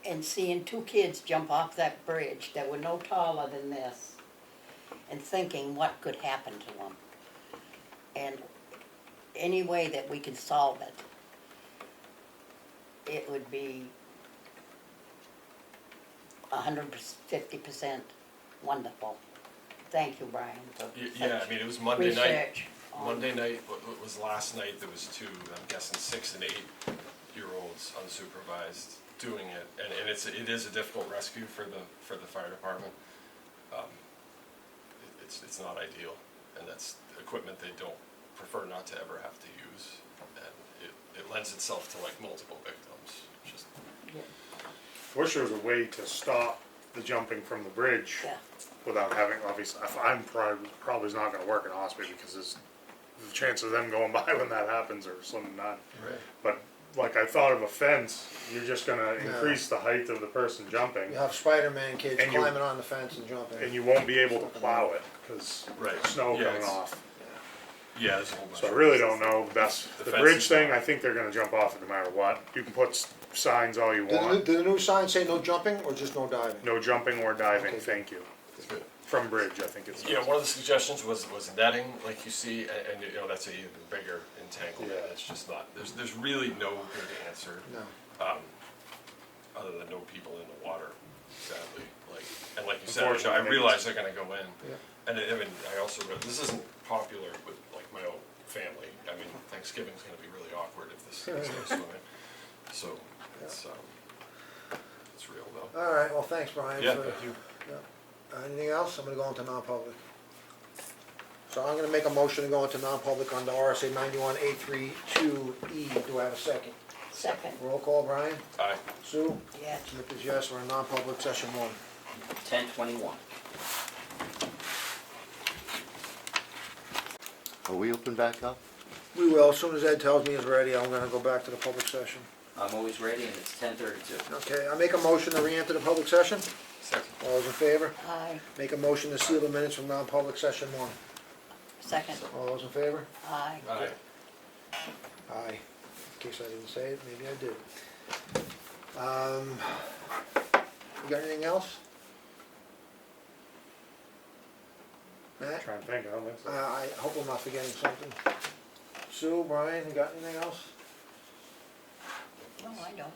and seeing two kids jump off that bridge that were no taller than this and thinking what could happen to them. And any way that we can solve it, it would be 150% wonderful. Thank you, Brian, for Yeah, such I mean, it was Monday night. research on- Monday night, what was last night, there was two, I'm guessing 6 and 8-year-olds unsupervised doing it, and it is a difficult rescue for the fire department. It's not ideal, and that's equipment they don't prefer not to ever have to use, and it lends itself to like multiple victims, just, Yeah. Wish there was a way to stop the jumping from the bridge Yeah. without having, obviously, I'm probably is not gonna work in Ossipee because the chance of them going by when that happens are slim to none. Right. But like I thought of a fence, you're just gonna increase the height of the person jumping, You have Spider-Man kids And you- climbing on the fence and jumping. and you won't be able to plow it because Right. snow Yeah, coming it's- off. yeah, there's a whole bunch So I of really reasons. don't know the best. The The fence bridge is thing, not- I think they're gonna jump off it no matter what. You can put signs all you Did want. the new sign say no jumping or just no diving? No jumping or diving, Okay. thank you. Good. From bridge, I think it's. Yeah, one of the suggestions was netting, like you see, and that's a even bigger entanglement, Yeah. it's just not, there's really no good answer. No. Other than no people in the water, sadly, and like you said, I Unfortunately, realize they're gonna go in. Yeah. And I mean, I also read, this isn't popular with like my own family, I mean, Thanksgiving's gonna be really awkward if this thing goes swimming, so, it's real though. All right, well, thanks, Brian. Yeah, for- thank you. Anything else? I'm gonna go into non-public. So I'm gonna make a motion to go into non-public under RSA 91A32E. Do I have a second? Second, Roll call, Brian? Aye. Sue? yes. Smith is yes, we're in non-public session 1. 10:21. Are we open back up? We will, as soon as Ed tells me he's ready, I'm gonna go back to the public session. I'm always ready, and it's 10:32. Okay, I make a motion to re-enter the public session. Second. All those in favor? Aye, Make a motion to seal the minutes from non-public session 1. second, All those in favor? aye. Aye. Aye. In case I didn't say it, maybe I did. You got anything else? Matt? Trying to think, I don't think so. I hope I'm not forgetting something. Sue, Brian, you got anything else? No, I don't.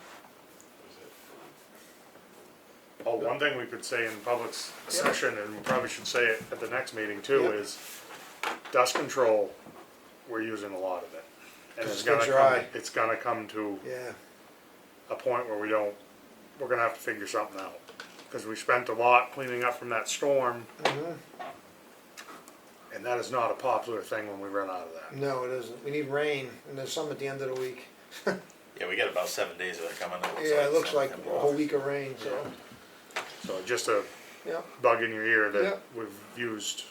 Oh, one thing we could say in public session, and we probably should say it at the next meeting too, Yeah. is dust control, we're using a lot of it. And It's been dry. it's gonna come to Yeah, a point where we're gonna have to figure something out. Cause we spent a lot cleaning up from that storm. And that is not a popular thing when we run out of that. no, it isn't. We need rain, and there's some at the end of the week. Yeah, we got about 7 days of it coming. Yeah, it looks so like it's a gonna be whole rough. week of rain, so, So just a yeah. bug in your ear Yeah. that we've used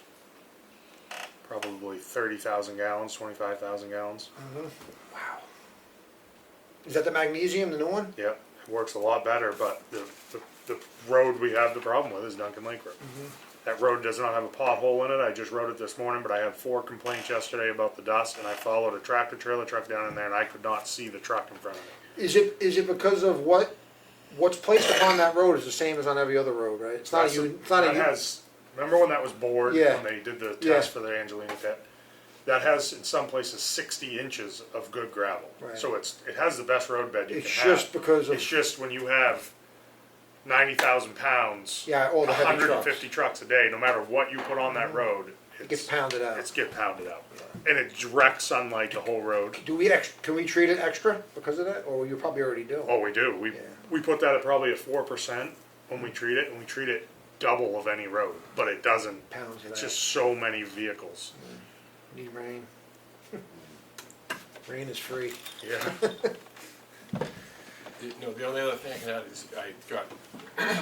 probably 30,000 gallons, 25,000 gallons. Wow. Is that the magnesium, the new one? Yep, it works a lot better, but the road we have the problem with is Duncan Lake Road. That road does not have a pothole in it. I just wrote it this morning, but I had 4 complaints yesterday about the dust, and I followed a tractor trailer truck down in there, and I could not see the truck in front of me. Is it because of what's placed upon that road is the same as on every other road, right? It's not a, it's not That a, has, remember when that was bored, Yeah. when they did the Yeah. test for the Angelina pit? That has, in some places, 60 inches of good gravel. Right. So it has the best road bed you it's can have. just because of, It's just when you have 90,000 pounds, yeah, all the heavy trucks. 150 trucks a day, no matter what you put on that road, It gets pounded out. It's get pounded out. And it directs sunlight the whole road. Can we treat it extra because of that, or you probably already do? Oh, we do. Yeah. We put that at probably a 4% when we treat it, and we treat it double of any road, but it doesn't. Pounds it It's out. just so many vehicles. Need rain. Rain is free. Yeah. The only other thing I can add is I got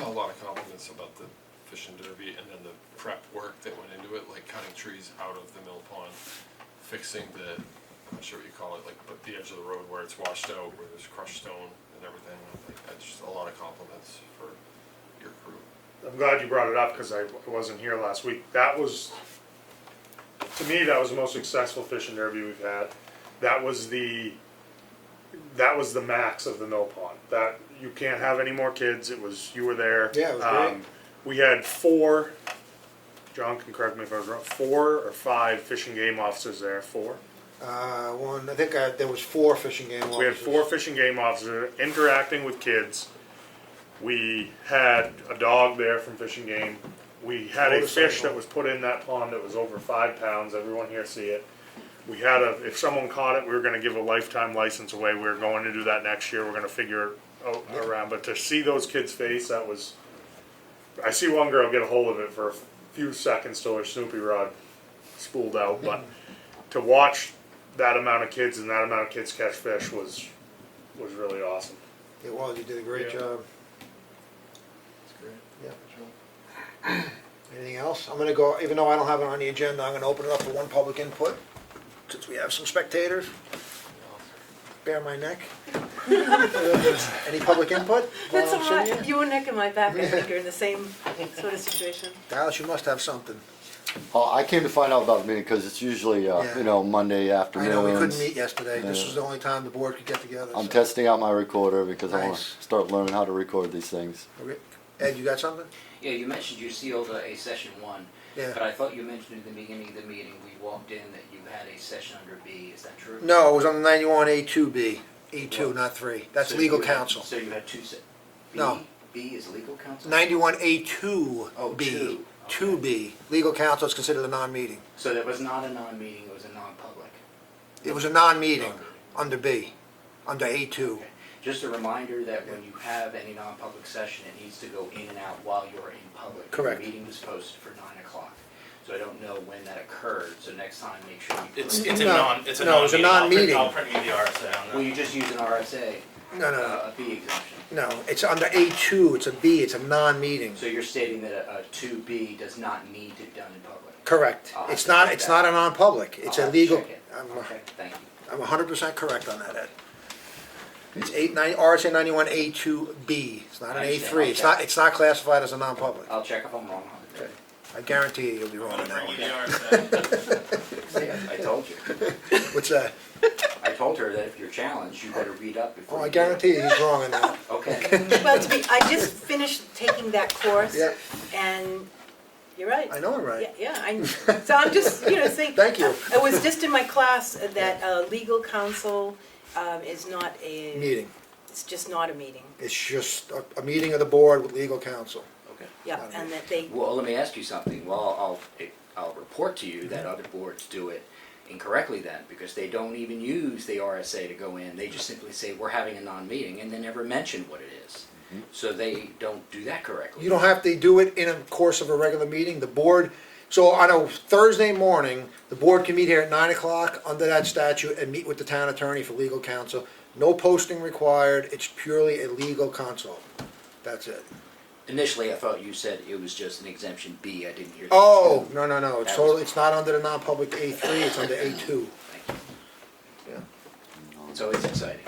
a lot of compliments about the fishing derby and then the prep work that went into it, like cutting trees out of the mill pond, fixing the, I'm not sure what you call it, like but the edge of the road where it's washed out, where there's crushed stone and everything. Like, just a lot of compliments for your crew. I'm glad you brought it up because I wasn't here last week. That was, to me, that was the most successful fishing derby we've had. That was the max of the mill pond. That you can't have any more kids. You were there. Yeah, it was great. We had 4. John can correct me if I was wrong. 4 or 5 fishing game officers there. 4. I think there was 4 fishing game officers. We had 4 fishing game officers interacting with kids. We had a dog there from Fishing Game. We had a fish that was put in that pond that was over 5 pounds. Everyone here see it. We had if someone caught it, we were going to give a lifetime license away. We were going to do that next year. We're going to figure it out around. But to see those kids' face, that was. I see one girl get a hold of it for a few seconds till her Snoopy rod spooled out. But to watch that amount of kids and that amount of kids catch fish was really awesome. It was. You did a great Yeah. job. That's great. Yeah. Anything else? I'm gonna go, even though I don't have it on the agenda, I'm gonna open it up for one public input, since we have some spectators. Bare my neck. Any public input? That's while I'm all sitting right. here? You and Nick and my back, I think, are in the same sort of situation. Dallas, you must have something. I came to find out about the meeting because it's usually, Yeah. Monday I afternoons. know we couldn't meet yesterday. This Yeah. was the only time the board could get together. I'm so. testing out my recorder because I want Nice. to start learning how to record these things. Okay. Ed, you got something? Yeah, you mentioned you sealed a session 1, Yeah. but I thought you mentioned in the beginning of the meeting, we walked in that you had a session under B, is that true? No, it was on the 91A2B. E2, not 3. That's So legal you had- counsel. So you had 2 B? No. B is legal counsel? 91A2B. Oh, 2. 2B. Legal counsel is considered a non-meeting. So that was not a non-meeting, it was a non-public? It was a non-meeting under B, under A2. Okay. Just a reminder that when you have any non-public session, it needs to go in and out while you're in public. Correct. The meeting was posted for 9 o'clock, so I don't know when that occurred, so next time make sure you. It's put- a No, non, it's a no, it was a non-meeting. non-meeting. I'll print you the RSA on Well, that. you just use an RSA, No, no, no. a B exemption. No, it's under A2, it's a B, it's a non-meeting. So you're stating that a 2B does not need to be done in public? Correct. I'll have It's to not, check it's that. not a non-public, it's I'll a have to legal. check it. Okay, thank you. I'm 100% correct on that, Ed. It's RSA 91A2B, it's not an I understand. A3, it's not classified as a non-public. I'll check if I'm wrong on it. I guarantee you'll be wrong I'm on gonna that bring you one. the RSA. I told you. What's that? I told her that if you're challenged, you better read up before. Oh, I you do it. guarantee you he's wrong on that. Okay. Well, I just finished taking that course, Yeah. and you're right. I know I'm right. Yeah, so I'm just, saying. Thank you. It was just in my class that legal counsel is not a. Meeting. It's just not a meeting, It's just a meeting of the board with legal counsel. Okay. yeah, Not a and that they, Well, let me ask you something. Well, I'll report to you that other boards do it incorrectly then, because they don't even use the RSA to go in. They just simply say, we're having a non-meeting, and they never mention what it is. So they don't do that correctly. You don't have to do it in a course of a regular meeting, the board, so on a Thursday morning, the board can meet here at 9 o'clock under that statute and meet with the town attorney for legal counsel. No posting required, it's purely a legal consult, that's it. Initially, I thought you said it was just an exemption B. I didn't hear that. Oh, no, it's That was- totally, it's not under the non-public A3, it's under A2. Thank you. Yeah. It's always exciting.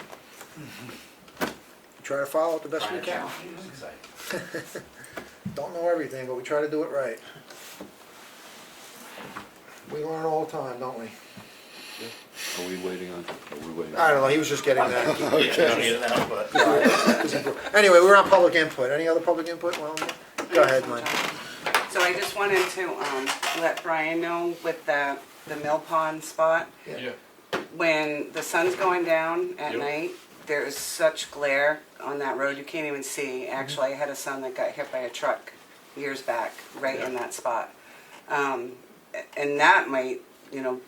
Try to follow it the best we Trying to can. challenge you is exciting. Don't know everything, but we try to do it right. We learn all the time, don't we? Are we waiting on, I don't know, he was just getting that. Yeah, don't need it now, but. Anyway, we're on public input. Any other public input? Well, go ahead, Mike. So I just wanted to let Brian know with the mill pond spot, Yeah. when the sun's going down at Yep. night, there is such glare on that road, you can't even see. Actually, I had a son that got hit by a truck years back, right in that spot. And that might,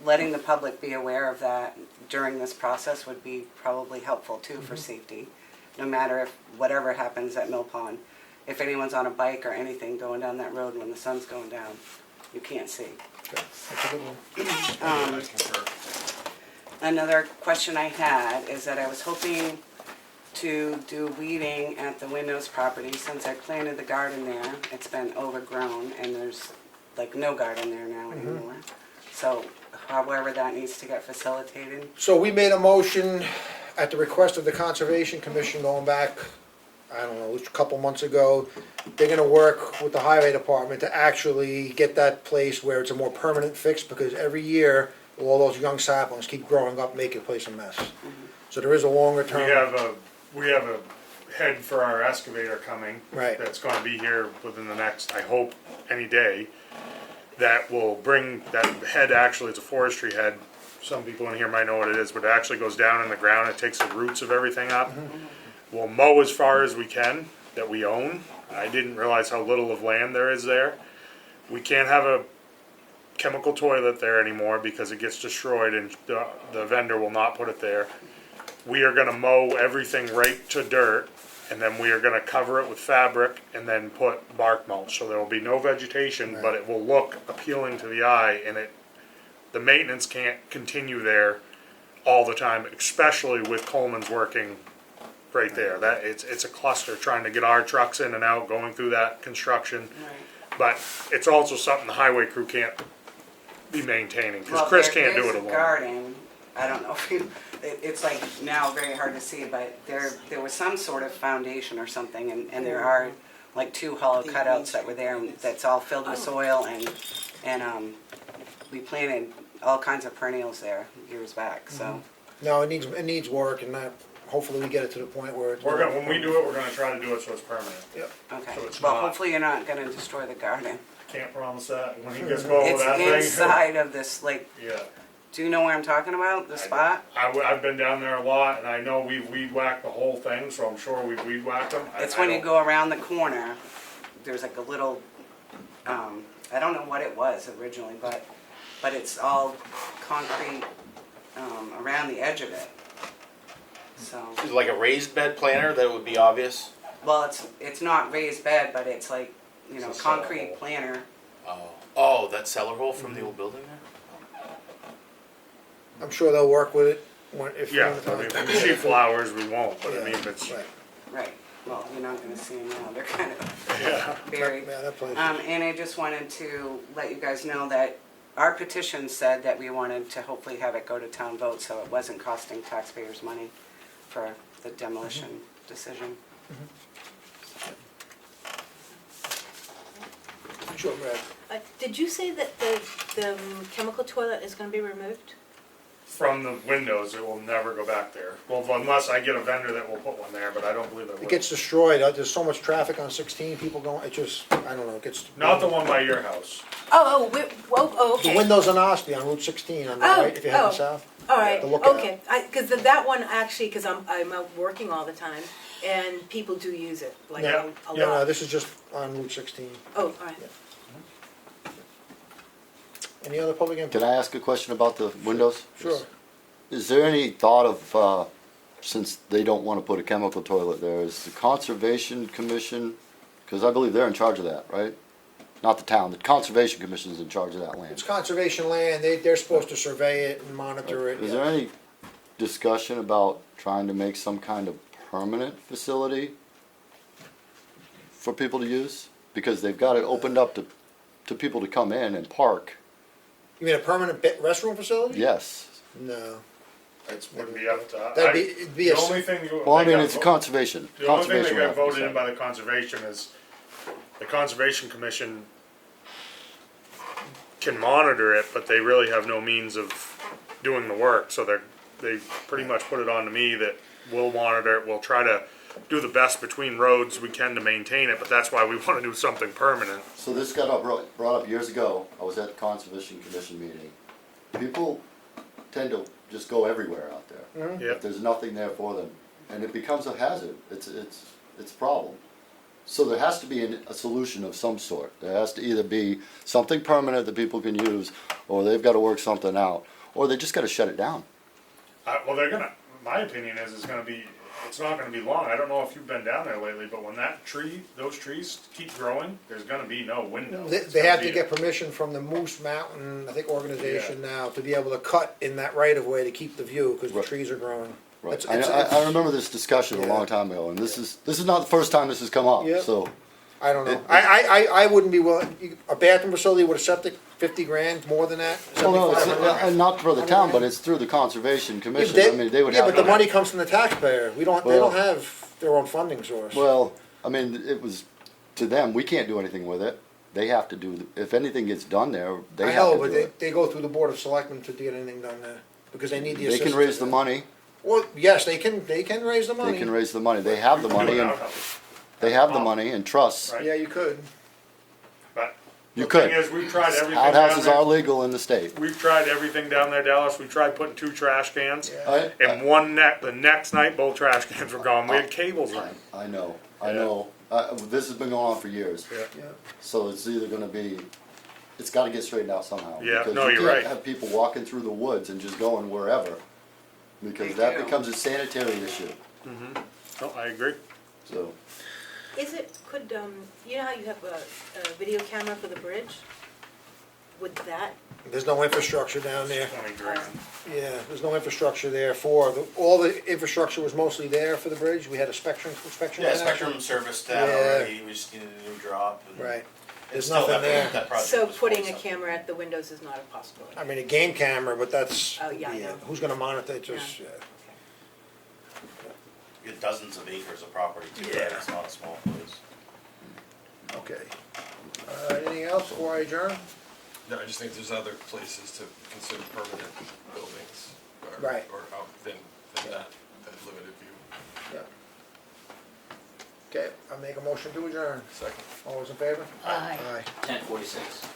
letting the public be aware of that during this process would be probably helpful too for safety. No matter if, whatever happens at Mill Pond, if anyone's on a bike or anything going down that road when the sun's going down, you can't see. That's a good one. I concur. Another question I had is that I was hoping to do weeding at the Windows property. Since I planted the garden there, it's been overgrown and there's like no garden there now anymore. So however that needs to get facilitated. So we made a motion at the request of the Conservation Commission going back, I don't know, a couple months ago. They're gonna work with the Highway Department to actually get that place where it's a more permanent fix, because every year, all those young saplings keep growing up, making the place a mess. So there is a longer term. We have a head for our excavator coming. Right. That's gonna be here within the next, I hope, any day. That will bring, that head actually is a forestry head. Some people in here might know what it is, but it actually goes down in the ground, it takes the roots of everything up. We'll mow as far as we can, that we own. I didn't realize how little of land there is there. We can't have a chemical toilet there anymore because it gets destroyed and the vendor will not put it there. We are gonna mow everything right to dirt, and then we are gonna cover it with fabric and then put bark mulch. So there will be no vegetation, but it will look appealing to the eye, and the maintenance can't continue there all the time, especially with Coleman's working right there. That, it's a cluster trying to get our trucks in and out, going through that construction. But it's also something the highway crew can't be maintaining, because Well, Chris there can't do is it a alone. garden, I don't know if you, it's like now very hard to see, but there was some sort of foundation or something, and there are like 2 hollow cutouts that were there, and that's all filled with soil, and we planted all kinds of perennials there years back, so. No, it needs work, and that, hopefully we get it to the point where it's. When we do it, we're gonna try to do it so it's permanent. Yep. Okay, So it's well, not- hopefully you're not gonna destroy the garden. Can't promise that. When he gets going with It's that thing. inside of this, like, Yeah. do you know where I'm talking about, the spot? I've been down there a lot, and I know we've weed whacked the whole thing, so I'm sure we've weed whacked them. It's when you go around the corner, there's like a little, I don't know what it was originally, but it's all concrete, around the edge of it. So, Is it like a raised bed planter that would be obvious? well, it's not raised bed, but it's like, It's a cellar concrete hole. planter. Oh, that cellar hole from the old building there? I'm sure they'll work with it if. Yeah, I mean, if we see flowers, we won't, but I mean, if it's, Right. Right, well, you're not gonna see them now, they're kind of yeah. buried. Yeah, that place. And I just wanted to let you guys know that our petition said that we wanted to hopefully have it go to town vote, so it wasn't costing taxpayers money for the demolition decision. Sure, Brad. Did you say that the chemical toilet is gonna be removed? From the windows, it will never go back there. Well, unless I get a vendor that will put one there, but I don't believe it It will. gets destroyed, there's so much traffic on 16, people going, it just, I don't know, it gets. Not the one by your house. Okay. The windows in Ossipee on Route 16 on the Oh, right, if you're heading oh. south. All right, To look at. okay, because that one actually, because I'm out working all the time, and people do use it, like Yeah. a Yeah, no, lot. this is just on Route 16. Oh, all right. Any other public input? Can I ask a question about the windows? Sure. Is there any thought of, since they don't want to put a chemical toilet there, is the Conservation Commission, because I believe they're in charge of that, right? Not the town, the Conservation Commission is in charge of that It's land. conservation land, they're supposed to survey it and monitor it. Is there any discussion about trying to make some kind of permanent facility for people to use? Because they've got it opened up to people to come in and park. You mean a permanent restroom facility? Yes. No. That's Would be up to. That'd be, it'd be The a, only thing. Well, I they mean, got it's vo- conservation. The only thing that Conservation got land, voted in so. by the conservation is, the Conservation Commission can monitor it, but they really have no means of doing the work, so they pretty much put it on to me that we'll monitor it, we'll try to do the best between roads we can to maintain it, but that's why we wanna do something permanent. So this got brought up years ago. I was at the Conservation Commission meeting. People tend to just go everywhere out there. Mm-hmm. Yeah, If there's nothing there for them, and it becomes a hazard. It's a problem. So there has to be a solution of some sort. There has to either be something permanent that people can use, or they've got to work something out, or they just got to shut it down. well, they're gonna, my opinion is it's not gonna be long, I don't know if you've been down there lately, but when those trees keep growing, there's gonna be no windows. It's they gonna have to be- get permission from the Moose Mountain, I think, organization now, to be able to cut in that right of way to keep the view, because the Right. trees are growing. Right. It's- I remember this discussion a Yeah. long time ago, and this is not the first time this has come up. Yeah. So I don't know. It- I wouldn't be willing, a bathroom facility with a septic, 50 grand, more than that? well, no, it's 7,500? and not for the town, but it's through the Conservation Yeah, Commission. I mean, they would yeah, have. but the money comes from the taxpayer. They Well- don't have their own funding source. Well, I mean, it was to them. We can't do anything with it. They have to do. If anything gets done there, they I have know, to but do it. they go through the Board of Selectmen to get anything done there, because they need the They assistance. can raise the money. Well, yes, they can raise the money. They can raise the money. They have the We can do money, it and now, they have the money and trusts. Right. Yeah, you could. But You the could. thing is, we've tried everything down Outhouses are there, legal in the state. we've tried everything down there, Dallas, we tried putting 2 trash cans, Yeah. and the next night, both trash cans were gone, we had cables running. I know. I Yeah. know. This has been going on for years. Yeah. Yeah. So it's either going to be. It's got to get straightened out somehow. Yeah, Because no, you you're can't right. have people walking through the woods and just going wherever, because that becomes a sanitary issue. No, I agree. So. Could, you know how you have a video camera for the bridge? Would that, There's no infrastructure down there. 20 grand. Yeah, there's no infrastructure there all the infrastructure was mostly there for the bridge. We had a Spectrum. Yeah, line Spectrum serviced that Yeah. already, we just needed a new drop. And Right. it's There's still nothing there. That project so was putting a 40-something. camera at the windows is not a possibility? I mean, a game camera, but that's. Oh, yeah, I know. Who's gonna monitor it? Just. Yeah. You get dozens of acres of property too, right? Yeah. It's not a small place. Okay. Anything else before I adjourn? No, I just think there's other places to consider permanent buildings. Right. Or out than that limited view. Yeah. Okay, I make a motion to adjourn. Second. All those in favor? Aye. Aye. 10:46.